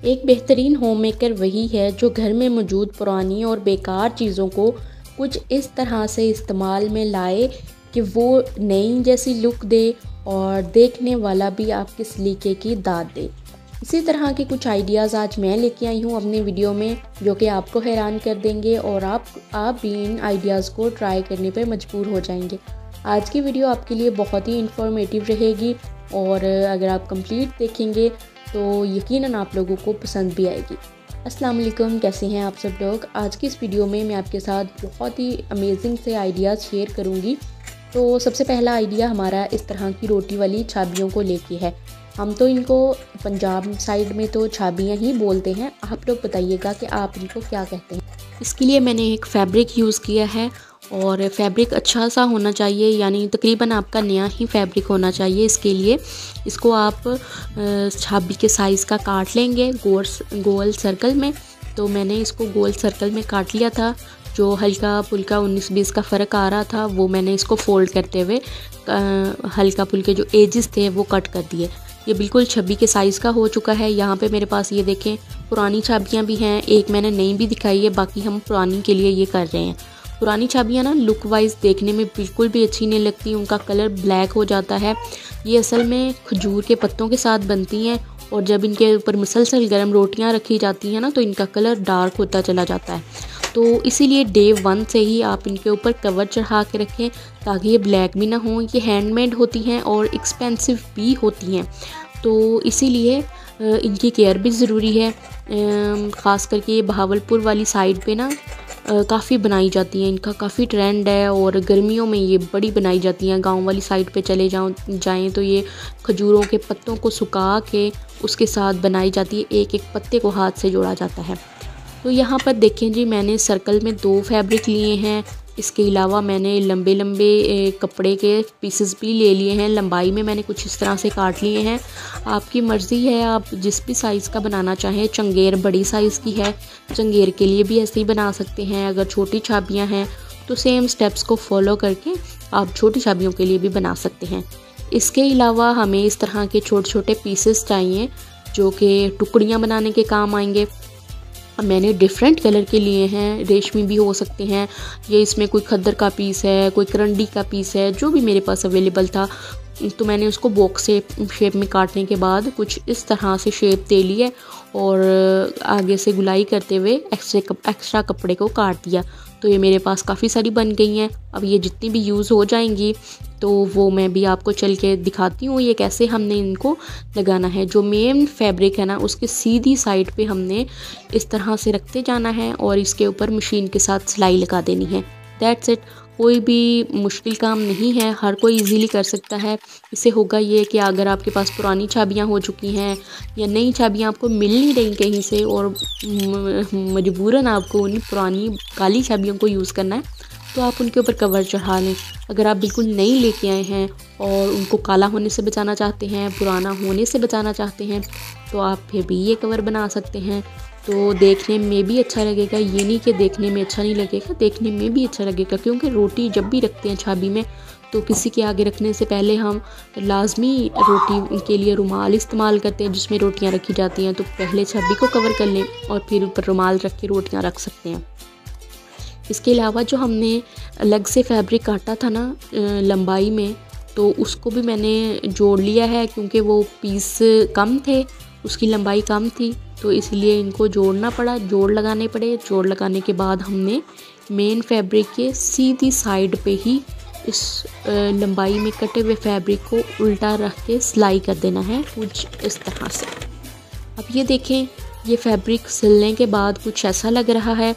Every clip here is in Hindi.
एक बेहतरीन होम मेकर वही है जो घर में मौजूद पुरानी और बेकार चीज़ों को कुछ इस तरह से इस्तेमाल में लाए कि वो नई जैसी लुक दे और देखने वाला भी आपके सलीके की दाद दे। इसी तरह के कुछ आइडियाज़ आज मैं लेके आई हूँ अपने वीडियो में, जो कि आपको हैरान कर देंगे और आप भी इन आइडियाज़ को ट्राई करने पर मजबूर हो जाएंगे। आज की वीडियो आपके लिए बहुत ही इंफॉर्मेटिव रहेगी और अगर आप कंप्लीट देखेंगे तो यकीनन आप लोगों को पसंद भी आएगी। अस्सलाम वालेकुम, कैसे हैं आप सब लोग। आज की इस वीडियो में मैं आपके साथ बहुत ही अमेजिंग से आइडियाज़ शेयर करूंगी। तो सबसे पहला आइडिया हमारा इस तरह की रोटी वाली छाबियों को लेके है। हम तो इनको पंजाब साइड में तो छाबियाँ ही बोलते हैं, आप लोग बताइएगा कि आप इनको क्या कहते हैं। इसके लिए मैंने एक फैब्रिक यूज़ किया है और फैब्रिक अच्छा सा होना चाहिए, यानी तकरीबन आपका नया ही फैब्रिक होना चाहिए। इसके लिए इसको आप छाबी के साइज़ का काट लेंगे गोल सर्कल में। तो मैंने इसको गोल सर्कल में काट लिया था। जो हल्का फुल्का 19-20 का फ़र्क आ रहा था वो मैंने इसको फ़ोल्ड करते हुए हल्का फुल्के जो एजेस थे वो कट कर दिए। ये बिल्कुल छबी के साइज़ का हो चुका है। यहाँ पे मेरे पास ये देखें पुरानी छाबियाँ भी हैं, एक मैंने नई भी दिखाई है, बाकी हम पुरानी के लिए ये कर रहे हैं। पुरानी छाबियाँ ना लुक वाइज देखने में बिल्कुल भी अच्छी नहीं लगती, उनका कलर ब्लैक हो जाता है। ये असल में खजूर के पत्तों के साथ बनती हैं और जब इनके ऊपर मुसलसल गर्म रोटियां रखी जाती हैं ना तो इनका कलर डार्क होता चला जाता है। तो इसीलिए डे 1 से ही आप इनके ऊपर कवर चढ़ा के रखें ताकि ये ब्लैक भी ना हो। ये हैंडमेड होती हैं और एक्सपेंसिव भी होती हैं, तो इसीलिए इनकी केयर भी ज़रूरी है। ख़ास करके ये बहावलपुर वाली साइड पे ना काफ़ी बनाई जाती हैं, इनका काफ़ी ट्रेंड है और गर्मियों में ये बड़ी बनाई जाती हैं। गांव वाली साइड पे चले जाएं तो ये खजूरों के पत्तों को सुखा के उसके साथ बनाई जाती है, एक एक पत्ते को हाथ से जोड़ा जाता है। तो यहाँ पर देखें जी, मैंने सर्कल में 2 फैब्रिक लिए हैं। इसके अलावा मैंने लंबे लंबे कपड़े के पीसेस भी ले लिए हैं। लंबाई में मैंने कुछ इस तरह से काट लिए हैं। आपकी मर्ज़ी है, आप जिस भी साइज़ का बनाना चाहें। चंगेर बड़ी साइज़ की है, चंगेर के लिए भी ऐसे ही बना सकते हैं। अगर छोटी छाबियाँ हैं तो सेम स्टेप्स को फॉलो करके आप छोटी छाबियों के लिए भी बना सकते हैं। इसके अलावा हमें इस तरह के छोटे छोटे पीसेस चाहिए जो कि टुकड़ियाँ बनाने के काम आएंगे। मैंने डिफरेंट कलर के लिए हैं, रेशमी भी हो सकते हैं, ये इसमें कोई खद्दर का पीस है, कोई करंडी का पीस है, जो भी मेरे पास अवेलेबल था। तो मैंने उसको बॉक्स शेप में काटने के बाद कुछ इस तरह से शेप दे ली है और आगे से गुलाई करते हुए एक्स्ट्रा कपड़े को काट दिया। तो ये मेरे पास काफ़ी सारी बन गई हैं। अब ये जितनी भी यूज़ हो जाएंगी तो वो मैं भी आपको चल के दिखाती हूँ ये कैसे हमने इनको लगाना है। जो मेन फैब्रिक है ना उसके सीधी साइड पे हमने इस तरह से रखते जाना है और इसके ऊपर मशीन के साथ सिलाई लगा देनी है। That's it. कोई भी मुश्किल काम नहीं है, हर कोई इजीली कर सकता है। इससे होगा ये कि अगर आपके पास पुरानी छाबियाँ हो चुकी हैं या नई छाबियाँ आपको मिल नहीं रही कहीं से और मजबूरन आपको उन पुरानी काली छाबियों को यूज़ करना है तो आप उनके ऊपर कवर चढ़ा लें। अगर आप बिल्कुल नई लेके आए हैं और उनको काला होने से बचाना चाहते हैं, पुराना होने से बचाना चाहते हैं, तो आप फिर भी ये कवर बना सकते हैं। तो देखने में भी अच्छा लगेगा, ये नहीं कि देखने में अच्छा नहीं लगेगा, देखने में भी अच्छा लगेगा। क्योंकि रोटी जब भी रखते हैं छाबी में तो किसी के आगे रखने से पहले हम लाजमी रोटी के लिए रुमाल इस्तेमाल करते हैं जिसमें रोटियां रखी जाती हैं। तो पहले छाबी को कवर कर लें और फिर ऊपर रुमाल रख के रोटियाँ रख सकते हैं। इसके अलावा जो हमने अलग से फैब्रिक काटा था ना लंबाई में, तो उसको भी मैंने जोड़ लिया है क्योंकि वो पीस कम थे, उसकी लंबाई कम थी, तो इसलिए इनको जोड़ना पड़ा, जोड़ लगाने पड़े। जोड़ लगाने के बाद हमने मेन फैब्रिक के सीधी साइड पे ही इस लंबाई में कटे हुए फैब्रिक को उल्टा रख के सिलाई कर देना है कुछ इस तरह से। अब ये देखें, ये फैब्रिक सिलने के बाद कुछ ऐसा लग रहा है।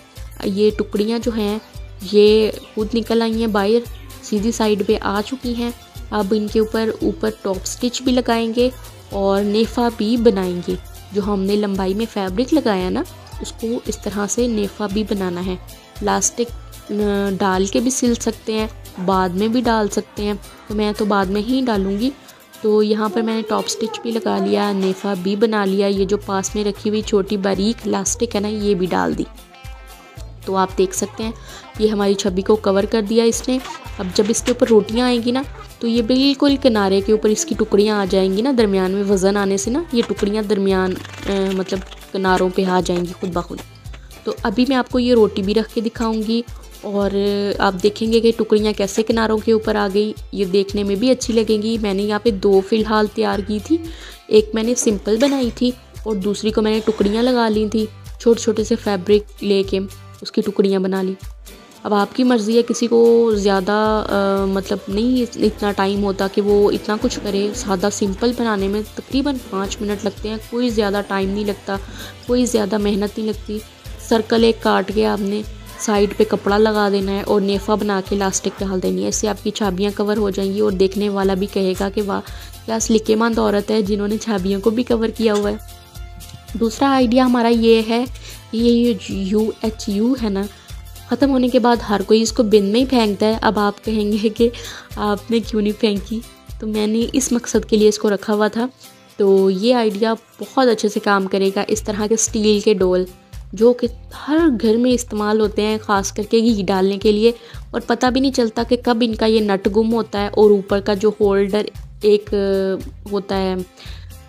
ये टुकड़ियाँ जो हैं ये खुद निकल आई हैं बाहर, सीधी साइड पे आ चुकी हैं। अब इनके ऊपर टॉप स्टिच भी लगाएंगे और नेफा भी बनाएंगे। जो हमने लंबाई में फैब्रिक लगाया ना उसको इस तरह से नेफा भी बनाना है। प्लास्टिक डाल के भी सिल सकते हैं, बाद में भी डाल सकते हैं, तो मैं तो बाद में ही डालूँगी। तो यहाँ पर मैंने टॉप स्टिच भी लगा लिया, नेफा भी बना लिया। ये जो पास में रखी हुई छोटी बारीक इलास्टिक है ना ये भी डाल दी। तो आप देख सकते हैं ये हमारी छवि को कवर कर दिया इसने। अब जब इसके ऊपर रोटियां आएंगी ना तो ये बिल्कुल किनारे के ऊपर इसकी टुकड़ियां आ जाएंगी ना, दरमियान में वज़न आने से ना ये टुकड़ियां दरमियान मतलब किनारों पे आ जाएंगी खुद ब खुद। तो अभी मैं आपको ये रोटी भी रख के दिखाऊंगी और आप देखेंगे कि टुकड़ियाँ कैसे किनारों के ऊपर आ गई। ये देखने में भी अच्छी लगेंगी। मैंने यहाँ पे 2 फ़िलहाल तैयार की थी, एक मैंने सिंपल बनाई थी और दूसरी को मैंने टुकड़ियाँ लगा ली थी, छोटे छोटे से फैब्रिक लेके उसकी टुकड़ियाँ बना ली। अब आपकी मर्ज़ी है, किसी को ज़्यादा मतलब नहीं इतना टाइम होता कि वो इतना कुछ करे। सादा सिंपल बनाने में तकरीबन 5 मिनट लगते हैं, कोई ज़्यादा टाइम नहीं लगता, कोई ज़्यादा मेहनत नहीं लगती। सर्कल एक काट के आपने साइड पे कपड़ा लगा देना है और नेफ़ा बना के इलास्टिक डाल देनी है। इससे आपकी चाबियाँ कवर हो जाएंगी और देखने वाला भी कहेगा कि वाह क्या स्लिकेमंद औरत है जिन्होंने चाबियों को भी कवर किया हुआ है। दूसरा आइडिया हमारा ये है, ये UHU है ना, ख़त्म होने के बाद हर कोई इसको बिन में ही फेंकता है। अब आप कहेंगे कि आपने क्यों नहीं फेंकी, तो मैंने इस मकसद के लिए इसको रखा हुआ था। तो ये आइडिया बहुत अच्छे से काम करेगा। इस तरह के स्टील के डोल जो कि हर घर में इस्तेमाल होते हैं, ख़ास करके घी डालने के लिए, और पता भी नहीं चलता कि कब इनका ये नट गुम होता है और ऊपर का जो होल्डर एक होता है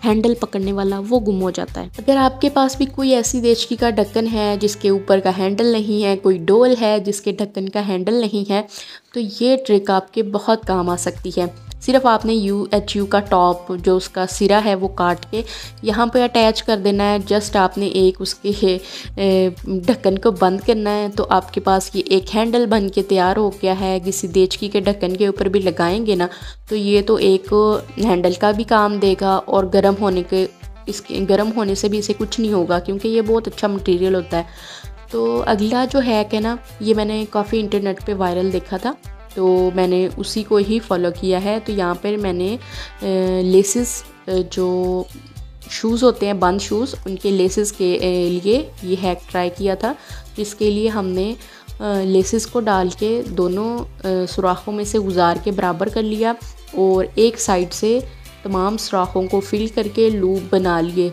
हैंडल पकड़ने वाला, वो गुम हो जाता है। अगर आपके पास भी कोई ऐसी देचकी का ढक्कन है जिसके ऊपर का हैंडल नहीं है, कोई डोल है जिसके ढक्कन का हैंडल नहीं है, तो ये ट्रिक आपके बहुत काम आ सकती है। सिर्फ आपने UHU का टॉप जो उसका सिरा है वो काट के यहाँ पे अटैच कर देना है। जस्ट आपने एक उसके ढक्कन को बंद करना है, तो आपके पास ये एक हैंडल बन के तैयार हो गया है। किसी देचकी के ढक्कन के ऊपर भी लगाएंगे ना, तो ये तो एक हैंडल का भी काम देगा और गर्म होने से भी इसे कुछ नहीं होगा, क्योंकि ये बहुत अच्छा मटेरियल होता है। तो अगला जो हैक है ना, ये मैंने काफ़ी इंटरनेट पे वायरल देखा था, तो मैंने उसी को ही फॉलो किया है। तो यहाँ पर मैंने लेसेस जो शूज़ होते हैं, बंद शूज़, उनके लेसेस के लिए ये हैक ट्राई किया था। जिसके लिए हमने लेसेस को डाल के दोनों सुराखों में से गुजार के बराबर कर लिया और एक साइड से तमाम सुराखों को फिल करके लूप बना लिए।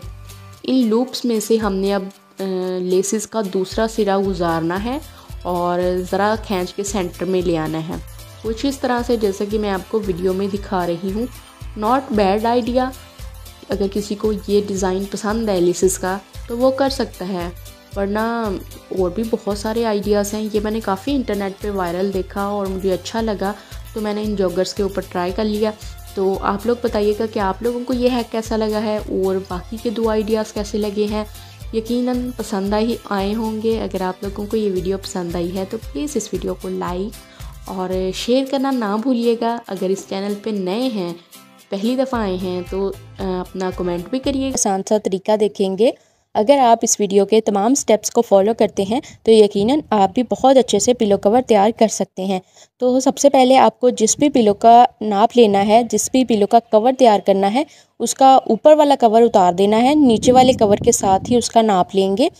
इन लूप्स में से हमने अब लेसेस का दूसरा सिरा गुजारना है और ज़रा खींच के सेंटर में ले आना है, कुछ इस तरह से जैसा कि मैं आपको वीडियो में दिखा रही हूँ। Not bad idea. अगर किसी को ये डिज़ाइन पसंद है लेसेस का तो वो कर सकता है, वरना और भी बहुत सारे आइडियाज़ हैं। ये मैंने काफ़ी इंटरनेट पे वायरल देखा और मुझे अच्छा लगा, तो मैंने इन जॉगर्स के ऊपर ट्राई कर लिया। तो आप लोग बताइएगा कि आप लोगों को ये हैक कैसा लगा है और बाकी के 2 आइडियाज़ कैसे लगे हैं। यकीनन पसंद आए होंगे। अगर आप लोगों को ये वीडियो पसंद आई है तो प्लीज़ इस वीडियो को लाइक और शेयर करना ना भूलिएगा। अगर इस चैनल पे नए हैं, पहली दफ़ा आए हैं, तो अपना कमेंट भी करिए। आसान सा तरीका देखेंगे। अगर आप इस वीडियो के तमाम स्टेप्स को फॉलो करते हैं तो यकीनन आप भी बहुत अच्छे से पिलो कवर तैयार कर सकते हैं। तो सबसे पहले आपको जिस भी पिलो का नाप लेना है, जिस भी पिलो का कवर तैयार करना है, उसका ऊपर वाला कवर उतार देना है। नीचे वाले कवर के साथ ही उसका नाप लेंगे।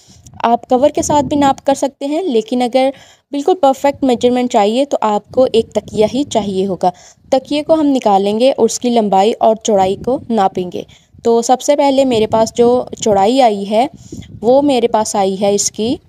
आप कवर के साथ भी नाप कर सकते हैं, लेकिन अगर बिल्कुल परफेक्ट मेजरमेंट चाहिए तो आपको एक तकिया ही चाहिए होगा। तकिए को हम निकालेंगे और उसकी लंबाई और चौड़ाई को नापेंगे। तो सबसे पहले मेरे पास जो चौड़ाई आई है वो मेरे पास आई है इसकी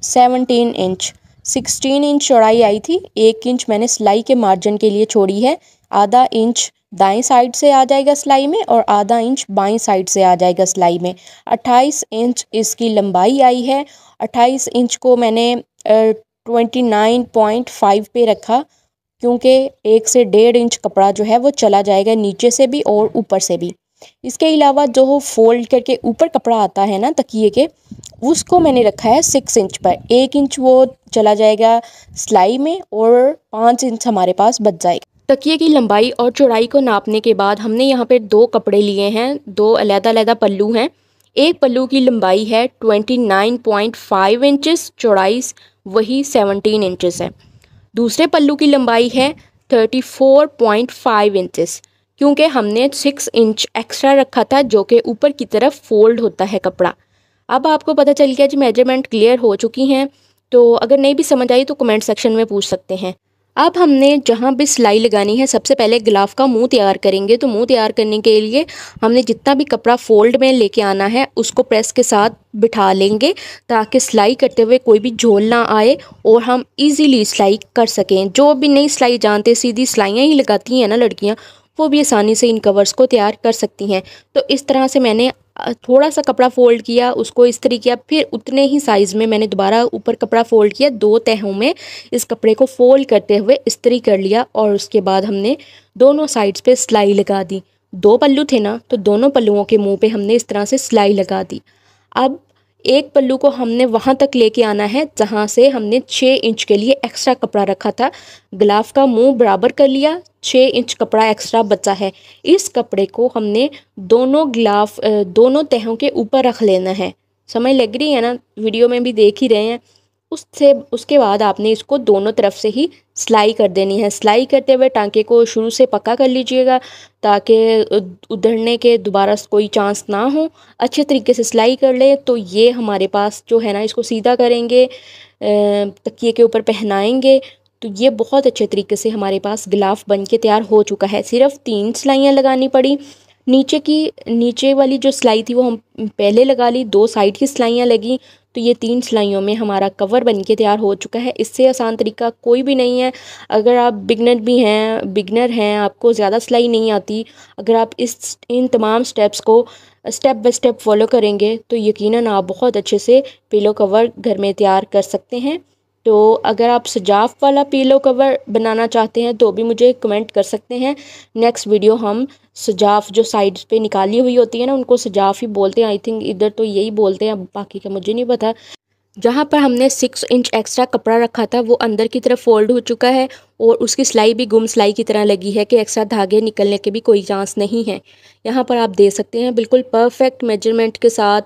17 इंच। 16 इंच चौड़ाई आई थी। 1 इंच मैंने सिलाई के मार्जिन के लिए छोड़ी है। आधा इंच दाएं साइड से आ जाएगा सिलाई में और आधा इंच बाएं साइड से आ जाएगा सिलाई में। 28 इंच इसकी लंबाई आई है। 28 इंच को मैंने 29.5 पे रखा, क्योंकि 1 से 1.5 इंच कपड़ा जो है वो चला जाएगा नीचे से भी और ऊपर से भी। इसके अलावा जो फोल्ड करके ऊपर कपड़ा आता है ना तकिए के, उसको मैंने रखा है 6 इंच पर। 1 इंच वो चला जाएगा सिलाई में और 5 इंच हमारे पास बच जाएगा। तकिए की लंबाई और चौड़ाई को नापने के बाद हमने यहाँ पे 2 कपड़े लिए हैं, 2 अलग-अलग पल्लू हैं। एक पल्लू की लंबाई है 29.5 इंचेस, चौड़ाई वही 17 इंचेस है। दूसरे पल्लू की लंबाई है 34.5 इंचेस, क्योंकि हमने 6 इंच एक्स्ट्रा रखा था जो कि ऊपर की तरफ फोल्ड होता है कपड़ा। अब आपको पता चल गया जी, मेजरमेंट क्लियर हो चुकी हैं। तो अगर नहीं भी समझ आई तो कमेंट सेक्शन में पूछ सकते हैं। अब हमने जहाँ भी सिलाई लगानी है, सबसे पहले गिलाफ का मुंह तैयार करेंगे। तो मुंह तैयार करने के लिए हमने जितना भी कपड़ा फोल्ड में लेके आना है उसको प्रेस के साथ बिठा लेंगे, ताकि सिलाई करते हुए कोई भी झोल ना आए और हम इजीली सिलाई कर सकें। जो भी नई सिलाई जानते, सीधी सिलाइयाँ ही लगाती हैं ना लड़कियाँ, वो भी आसानी से इन कवर्स को तैयार कर सकती हैं। तो इस तरह से मैंने थोड़ा सा कपड़ा फ़ोल्ड किया, उसको इस्त्री किया, फिर उतने ही साइज़ में मैंने दोबारा ऊपर कपड़ा फ़ोल्ड किया, 2 तहों में इस कपड़े को फ़ोल्ड करते हुए इस्त्री कर लिया और उसके बाद हमने दोनों साइड्स पे सिलाई लगा दी। 2 पल्लू थे ना, तो दोनों पल्लुओं के मुंह पे हमने इस तरह से सिलाई लगा दी। अब एक पल्लू को हमने वहाँ तक लेके आना है जहाँ से हमने 6 इंच के लिए एक्स्ट्रा कपड़ा रखा था। ग्लाफ का मुंह बराबर कर लिया, 6 इंच कपड़ा एक्स्ट्रा बचा है। इस कपड़े को हमने दोनों तहों के ऊपर रख लेना है। समझ लग रही है ना, वीडियो में भी देख ही रहे हैं। उसके बाद आपने इसको दोनों तरफ से ही सिलाई कर देनी है। सिलाई करते हुए टांके को शुरू से पक्का कर लीजिएगा ताकि उधड़ने के दोबारा कोई चांस ना हो। अच्छे तरीके से सिलाई कर ले तो ये हमारे पास जो है ना, इसको सीधा करेंगे, तकिए के ऊपर पहनाएंगे तो ये बहुत अच्छे तरीके से हमारे पास गिलाफ बन के तैयार हो चुका है। सिर्फ 3 सिलाइयाँ लगानी पड़ी। नीचे वाली जो सिलाई थी वो हम पहले लगा ली, 2 साइड की सिलाइयाँ लगी, तो ये 3 सिलाइयों में हमारा कवर बन के तैयार हो चुका है। इससे आसान तरीका कोई भी नहीं है। अगर आप बिगनर हैं, आपको ज़्यादा सिलाई नहीं आती, अगर आप इन तमाम स्टेप्स को स्टेप बाय स्टेप फॉलो करेंगे तो यकीनन आप बहुत अच्छे से पिलो कवर घर में तैयार कर सकते हैं। तो अगर आप सजाफ वाला पिलो कवर बनाना चाहते हैं तो भी मुझे कमेंट कर सकते हैं। नेक्स्ट वीडियो हम सजाफ जो साइड्स पे निकाली हुई होती है ना, उनको सजाफ ही बोलते हैं, आई थिंक इधर तो यही बोलते हैं, बाकी का मुझे नहीं पता। जहाँ पर हमने 6 इंच एक्स्ट्रा कपड़ा रखा था वो अंदर की तरफ फोल्ड हो चुका है और उसकी सिलाई भी गुम सिलाई की तरह लगी है कि एक्स्ट्रा धागे निकलने के भी कोई चांस नहीं है। यहाँ पर आप देख सकते हैं बिल्कुल परफेक्ट मेजरमेंट के साथ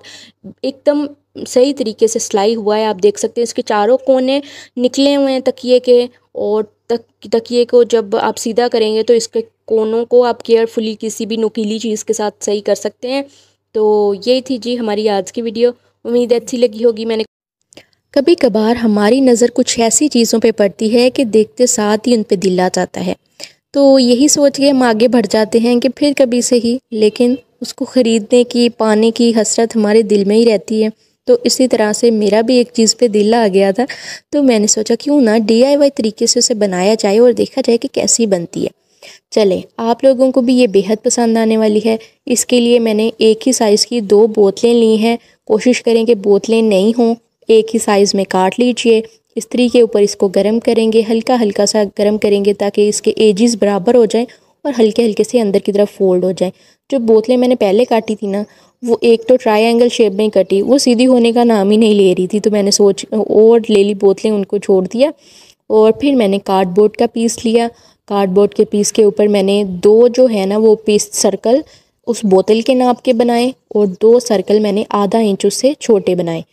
एकदम सही तरीके से सिलाई हुआ है। आप देख सकते हैं इसके चारों कोने निकले हुए हैं तकिए के, और तकिए को जब आप सीधा करेंगे तो इसके कोनों को आप केयरफुली किसी भी नुकीली चीज़ के साथ सही कर सकते हैं। तो यही थी जी हमारी आज की वीडियो, उम्मीद अच्छी लगी होगी। कभी कभार हमारी नज़र कुछ ऐसी चीज़ों पे पड़ती है कि देखते साथ ही उन पे दिल आ जाता है, तो यही सोच के हम आगे बढ़ जाते हैं कि फिर कभी से ही, लेकिन उसको ख़रीदने की पाने की हसरत हमारे दिल में ही रहती है। तो इसी तरह से मेरा भी एक चीज़ पे दिल आ गया था, तो मैंने सोचा क्यों ना DIY तरीके से उसे बनाया जाए और देखा जाए कि कैसी बनती है। चलें, आप लोगों को भी ये बेहद पसंद आने वाली है। इसके लिए मैंने एक ही साइज़ की 2 बोतलें ली हैं। कोशिश करें कि बोतलें नहीं हों, एक ही साइज़ में काट लीजिए। इस्त्री के ऊपर इसको गर्म करेंगे, हल्का हल्का सा गर्म करेंगे ताकि इसके एजेस बराबर हो जाएं और हल्के हल्के से अंदर की तरफ फोल्ड हो जाएं। जो बोतलें मैंने पहले काटी थी ना, वो एक तो ट्रायंगल शेप में कटी, वो सीधी होने का नाम ही नहीं ले रही थी, तो मैंने और ले ली बोतलें, उनको छोड़ दिया। और फिर मैंने कार्डबोर्ड का पीस लिया। कार्डबोर्ड के पीस के ऊपर मैंने 2 जो है ना वो पीस सर्कल उस बोतल के नाप के बनाए और 2 सर्कल मैंने आधा इंच उससे छोटे बनाए।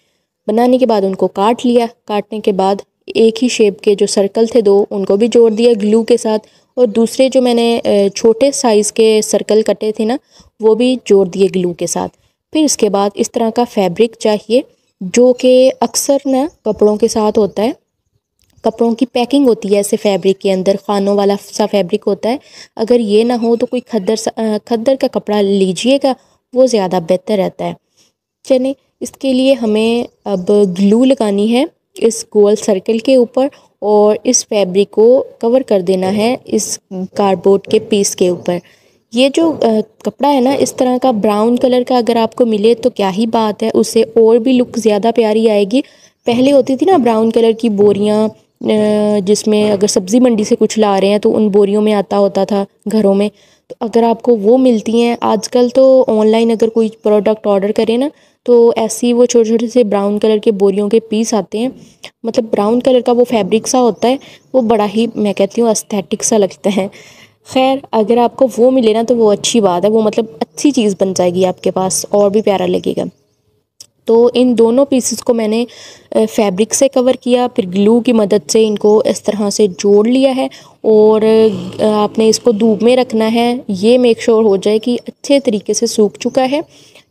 बनाने के बाद उनको काट लिया। काटने के बाद एक ही शेप के जो सर्कल थे 2, उनको भी जोड़ दिया ग्लू के साथ, और दूसरे जो मैंने छोटे साइज़ के सर्कल कटे थे ना, वो भी जोड़ दिए ग्लू के साथ। फिर इसके बाद इस तरह का फैब्रिक चाहिए जो कि अक्सर ना कपड़ों के साथ होता है। कपड़ों की पैकिंग होती है ऐसे फैब्रिक के अंदर, खानों वाला सा फैब्रिक होता है। अगर ये ना हो तो कोई खद्दर का कपड़ा लीजिएगा, वो ज़्यादा बेहतर रहता है। चलिए, इसके लिए हमें अब ग्लू लगानी है इस गोल सर्कल के ऊपर और इस फैब्रिक को कवर कर देना है इस कार्डबोर्ड के पीस के ऊपर। ये जो कपड़ा है ना, इस तरह का ब्राउन कलर का अगर आपको मिले तो क्या ही बात है, उससे और भी लुक ज़्यादा प्यारी आएगी। पहले होती थी ना ब्राउन कलर की बोरियां, जिसमें अगर सब्ज़ी मंडी से कुछ ला रहे हैं तो उन बोरियों में आता होता था घरों में। तो अगर आपको वो मिलती हैं आजकल, तो ऑनलाइन अगर कोई प्रोडक्ट ऑर्डर करें ना, तो ऐसी वो छोटे छोटे से ब्राउन कलर के बोरियों के पीस आते हैं। मतलब ब्राउन कलर का वो फैब्रिक सा होता है, वो बड़ा ही, मैं कहती हूँ, एस्थेटिक सा लगता है। खैर, अगर आपको वो मिले ना तो वो अच्छी बात है, वो मतलब अच्छी चीज़ बन जाएगी आपके पास और भी प्यारा लगेगा। तो इन दोनों पीसेस को मैंने फैब्रिक से कवर किया, फिर ग्लू की मदद से इनको इस तरह से जोड़ लिया है। और आपने इसको धूप में रखना है, ये मेक श्योर हो जाए कि अच्छे तरीके से सूख चुका है,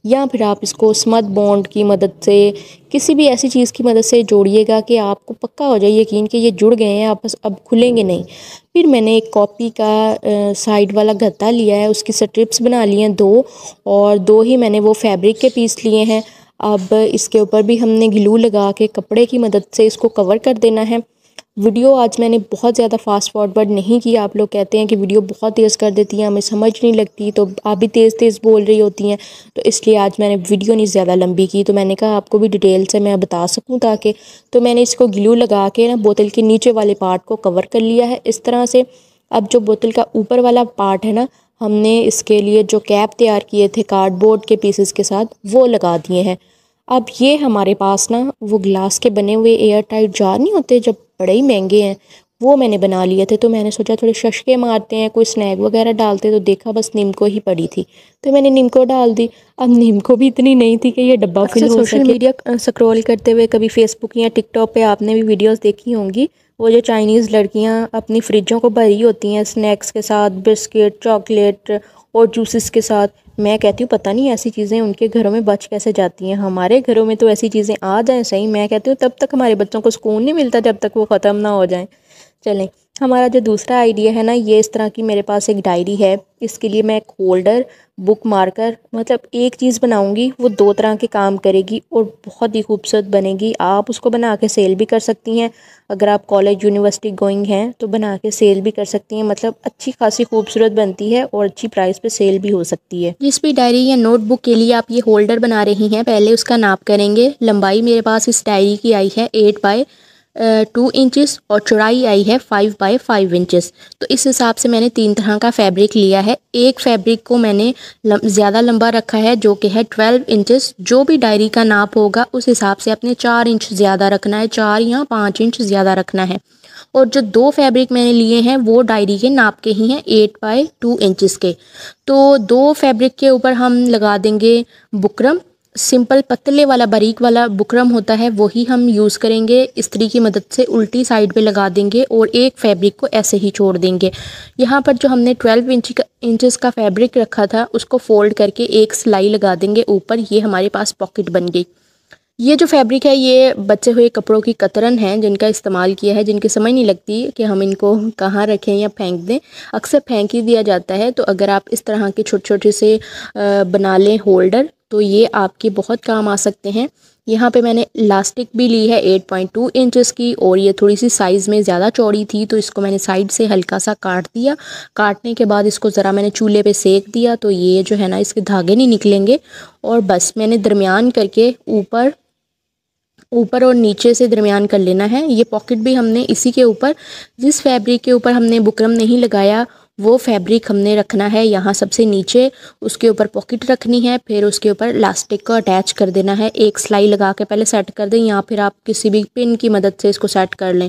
या फिर आप इसको स्मद बॉन्ड की मदद से, किसी भी ऐसी चीज़ की मदद से जोड़िएगा कि आपको पक्का हो जाए यकीन कि ये जुड़ गए हैं, आपस अब खुलेंगे नहीं। फिर मैंने एक कॉपी का साइड वाला गत्ता लिया है, उसकी स्ट्रिप्स बना लिए हैं 2, और 2 ही मैंने वो फैब्रिक के पीस लिए हैं। अब इसके ऊपर भी हमने ग्लू लगा के कपड़े की मदद से इसको कवर कर देना है। वीडियो आज मैंने बहुत ज़्यादा फास्ट फॉरवर्ड नहीं की। आप लोग कहते हैं कि वीडियो बहुत तेज़ कर देती हैं, हमें समझ नहीं लगती, तो आप भी तेज़ तेज़ बोल रही होती हैं, तो इसलिए आज मैंने वीडियो नहीं ज़्यादा लंबी की। तो मैंने कहा आपको भी डिटेल से मैं बता सकूं ताकि, तो मैंने इसको ग्लू लगा के ना बोतल के नीचे वाले पार्ट को कवर कर लिया है इस तरह से। अब जो बोतल का ऊपर वाला पार्ट है ना, हमने इसके लिए जो कैप तैयार किए थे कार्डबोर्ड के पीसेस के साथ, वो लगा दिए हैं। अब ये हमारे पास ना वो ग्लास के बने हुए एयर टाइट जार नहीं होते जब बड़े ही महंगे हैं, वो मैंने बना लिए थे। तो मैंने सोचा थोड़े शशके मारते हैं, कोई स्नैक वगैरह डालते, तो देखा बस निम्को ही पड़ी थी तो मैंने निम्को डाल दी। अब निम्को भी इतनी नहीं थी कि ये डब्बा फिल हो सके। सोशल मीडिया स्क्रॉल करते हुए कभी फेसबुक या टिकटॉक पे आपने भी वीडियोस देखी होंगी, वो जो चाइनीज़ लड़कियां अपनी फ्रिजों को भरी होती हैं स्नैक्स के साथ, बिस्किट, चॉकलेट और जूसेस के साथ। मैं कहती हूँ पता नहीं ऐसी चीज़ें उनके घरों में बच कैसे जाती हैं। हमारे घरों में तो ऐसी चीज़ें आ जाएं सही, मैं कहती हूँ तब तक हमारे बच्चों को सुकून नहीं मिलता जब तक वो ख़त्म ना हो जाएं। चलें, हमारा जो दूसरा आइडिया है ना, ये इस तरह की मेरे पास एक डायरी है। इसके लिए मैं एक होल्डर, बुक मार्कर, मतलब एक चीज़ बनाऊंगी वो दो तरह के काम करेगी और बहुत ही खूबसूरत बनेगी। आप उसको बना के सेल भी कर सकती हैं, अगर आप कॉलेज यूनिवर्सिटी गोइंग हैं तो बना के सेल भी कर सकती हैं। मतलब अच्छी खासी खूबसूरत बनती है और अच्छी प्राइस पे सेल भी हो सकती है। जिस भी डायरी या नोटबुक के लिए आप ये होल्डर बना रही हैं, पहले उसका नाप करेंगे। लंबाई मेरे पास इस डायरी की आई है 8 बाय 2 इंचज़ और चौड़ाई आई है 5 बाय 5 इंचज़। तो इस हिसाब से मैंने 3 तरह का फैब्रिक लिया है। एक फैब्रिक को मैंने ज़्यादा लंबा रखा है जो कि है 12 इंचज़। जो भी डायरी का नाप होगा उस हिसाब से अपने 4 इंच ज़्यादा रखना है, 4 या 5 इंच ज़्यादा रखना है। और जो 2 फैब्रिक मैंने लिए हैं वो डायरी के नाप के ही हैं, 8 बाय 2 इंचज़ के। तो 2 फैब्रिक के ऊपर हम लगा देंगे बुकरम। सिंपल पतले वाला बारीक वाला बुकरम होता है वही हम यूज़ करेंगे। इस्त्री की मदद से उल्टी साइड पे लगा देंगे और एक फैब्रिक को ऐसे ही छोड़ देंगे। यहाँ पर जो हमने 12 इंचज़ का फैब्रिक रखा था उसको फोल्ड करके एक सिलाई लगा देंगे ऊपर। ये हमारे पास पॉकेट बन गई। ये जो फैब्रिक है ये बचे हुए कपड़ों की कतरन है जिनका इस्तेमाल किया है, जिनकी समझ नहीं लगती कि हम इनको कहाँ रखें या फेंक दें, अक्सर फेंक ही दिया जाता है। तो अगर आप इस तरह के छोटे छोटे से बना लें होल्डर तो ये आपके बहुत काम आ सकते हैं। यहाँ पे मैंने इलास्टिक भी ली है 8.2 इंचज़ की और ये थोड़ी सी साइज़ में ज़्यादा चौड़ी थी तो इसको मैंने साइड से हल्का सा काट दिया। काटने के बाद इसको ज़रा मैंने चूल्हे पे सेक दिया तो ये जो है ना इसके धागे नहीं निकलेंगे। और बस मैंने दरमियान करके ऊपर और नीचे से दरमियान कर लेना है। ये पॉकेट भी हमने इसी के ऊपर, जिस फैब्रिक के ऊपर हमने बुकरम नहीं लगाया वो फैब्रिक हमने रखना है यहाँ सबसे नीचे, उसके ऊपर पॉकेट रखनी है, फिर उसके ऊपर इलास्टिक को अटैच कर देना है। एक सिलाई लगा के पहले सेट कर दें या फिर आप किसी भी पिन की मदद से इसको सेट कर लें।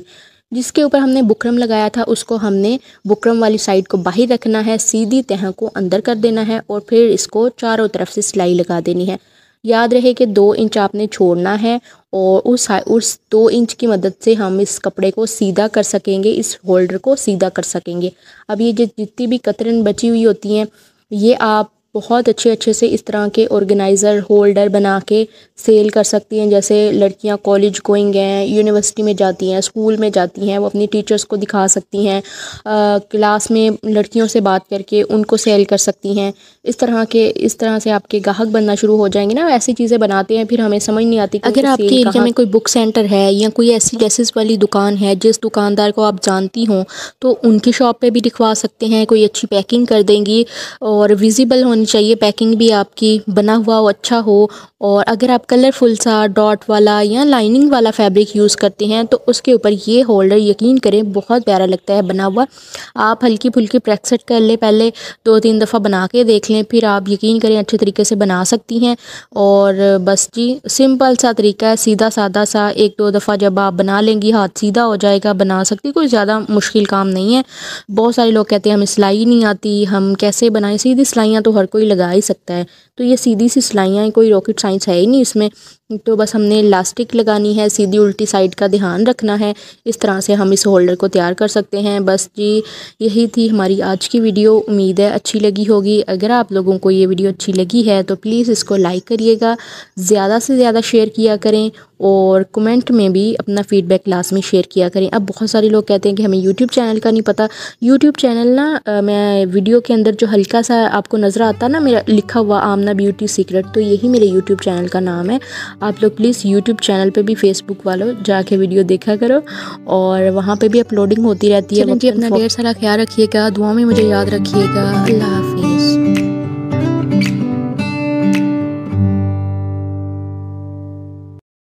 जिसके ऊपर हमने बुकरम लगाया था उसको हमने बुकरम वाली साइड को बाहर रखना है, सीधी तह को अंदर कर देना है और फिर इसको चारों तरफ से सिलाई लगा देनी है। याद रहे कि 2 इंच आपने छोड़ना है और उस 2 इंच की मदद से हम इस कपड़े को सीधा कर सकेंगे, इस होल्डर को सीधा कर सकेंगे। अब ये जितनी भी कतरन बची हुई होती हैं ये आप बहुत अच्छे से इस तरह के ऑर्गेनाइज़र होल्डर बना के सेल कर सकती हैं। जैसे लड़कियां कॉलेज गोइंग हैं, यूनिवर्सिटी में जाती हैं, स्कूल में जाती हैं, वो अपनी टीचर्स को दिखा सकती हैं, क्लास में लड़कियों से बात करके उनको सेल कर सकती हैं। इस तरह से आपके ग्राहक बनना शुरू हो जाएंगे ना। ऐसी चीज़ें बनाते हैं फिर हमें समझ नहीं आती। अगर आपके एरिया में कोई बुक सेंटर है या कोई ऐसी ड्रेसेस वाली दुकान है जिस दुकानदार को आप जानती हों तो उनकी शॉप पे भी दिखवा सकते हैं। कोई अच्छी पैकिंग कर देंगी और विजिबल होनी चाहिए, पैकिंग भी आपकी बना हुआ हो, अच्छा हो। और अगर आप कलरफुल सा डॉट वाला या लाइनिंग वाला फैब्रिक यूज़ करते हैं तो उसके ऊपर ये होल्डर यकीन करें बहुत प्यारा लगता है बना हुआ। आप हल्की फुल्की प्रैक्टिस कर लें, पहले 2-3 दफ़ा बना के देख लें, फिर आप यकीन करें अच्छे तरीके से बना सकती हैं। और बस जी सिंपल सा तरीका है, सीधा सादा सा। 1-2 दफ़ा जब आप बना लेंगी हाथ सीधा हो जाएगा, बना सकती। कोई ज़्यादा मुश्किल काम नहीं है। बहुत सारे लोग कहते हैं हमें सिलाई नहीं आती, हम कैसे बनाएं। सीधी सिलाइयाँ तो हर कोई लगा ही सकता है, तो ये सीधी सी सिलाइयाँ, कोई रॉकेट साइंस है ही नहीं इसमें। तो बस हमने इलास्टिक लगानी है, सीधी उल्टी साइड का ध्यान रखना है। इस तरह से हम इस होल्डर को तैयार कर सकते हैं। बस जी यही थी हमारी आज की वीडियो। उम्मीद है अच्छी लगी होगी। अगर आप लोगों को ये वीडियो अच्छी लगी है तो प्लीज़ इसको लाइक करिएगा, ज़्यादा से ज़्यादा शेयर किया करें और कमेंट में भी अपना फ़ीडबैक लाजमी शेयर किया करें। अब बहुत सारे लोग कहते हैं कि हमें यूट्यूब चैनल का नहीं पता। यूट्यूब चैनल ना मैं वीडियो के अंदर जो हल्का सा आपको नज़र आता ना मेरा लिखा हुआ आमना ब्यूटी सीक्रेट, तो यही मेरे यूट्यूब चैनल का नाम है। आप लोग प्लीज़ यूट्यूब चैनल पे भी, फेसबुक वालों जाके वीडियो देखा करो और वहाँ पे भी अपलोडिंग होती रहती है। चलिए जी, अपना ढेर सारा ख्याल रखिएगा, दुआ में मुझे याद रखिएगा। अल्लाह हाफिज़।